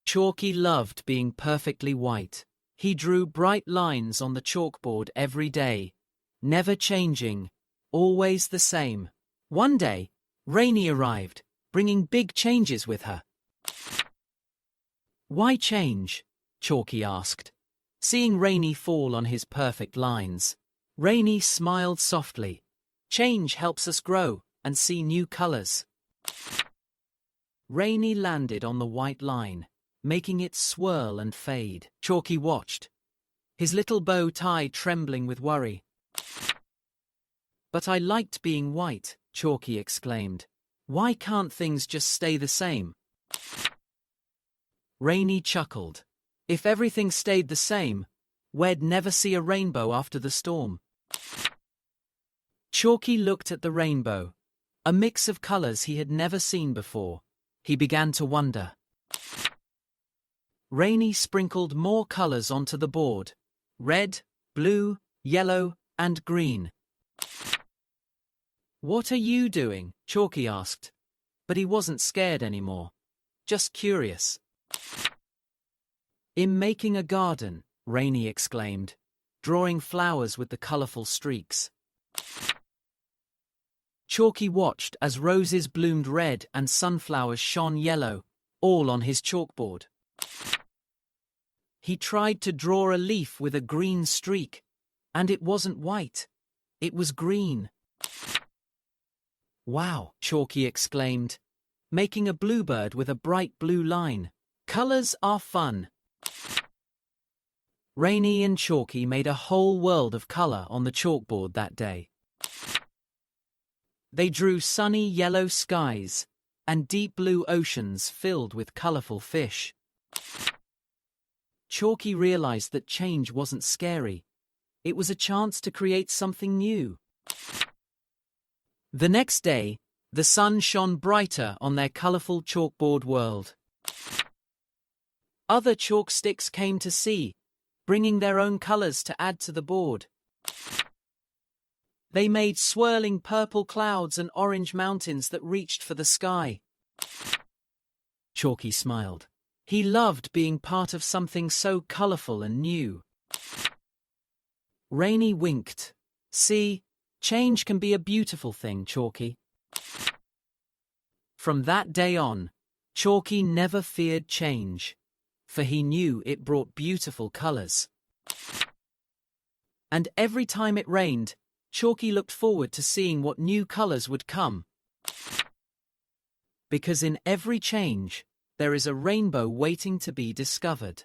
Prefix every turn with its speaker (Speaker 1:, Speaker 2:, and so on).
Speaker 1: Chalky loved being perfectly white. He drew bright lines on the chalkboard every day, never changing, always the same. One day, Rainy arrived, bringing big changes with her. "Why change?" Chalky asked, seeing Rainy fall on his perfect lines. Rainy smiled softly. "Change helps us grow and see new colors." Rainy landed on the white line, making it swirl and fade. Chalky watched, his little bow tie trembling with worry. "But I liked being white," Chalky exclaimed. "Why can't things just stay the same?" Rainy chuckled. "If everything stayed the same, we'd never see a rainbow after the storm." Chalky looked at the rainbow, a mix of colors he had never seen before. He began to wonder. Rainy sprinkled more colors onto the board: red, blue, yellow, and green. "What are you doing?" Chalky asked, but he wasn't scared anymore, just curious. "I'm making a garden," Rainy exclaimed, drawing flowers with the colorful streaks. Chalky watched as roses bloomed red and sunflowers shone yellow, all on his chalkboard. He tried to draw a leaf with a green streak, and it wasn't white, it was green. "Wow," Chalky exclaimed, making a bluebird with a bright blue line. "Colors are fun." Rainy and Chalky made a whole world of color on the chalkboard that day. They drew sunny yellow skies and deep blue oceans filled with colorful fish. Chalky realized that change wasn't scary. It was a chance to create something new. The next day, the sun shone brighter on their colorful chalkboard world. Other chalk sticks came to see, bringing their own colors to add to the board. They made swirling purple clouds and orange mountains that reached for the sky. Chalky smiled. He loved being part of something so colorful and new. Rainy winked. "See, change can be a beautiful thing, Chalky." From that day on, Chalky never feared change, for he knew it brought beautiful colors. And every time it rained, Chalky looked forward to seeing what new colors would come. Because in every change, there is a rainbow waiting to be discovered.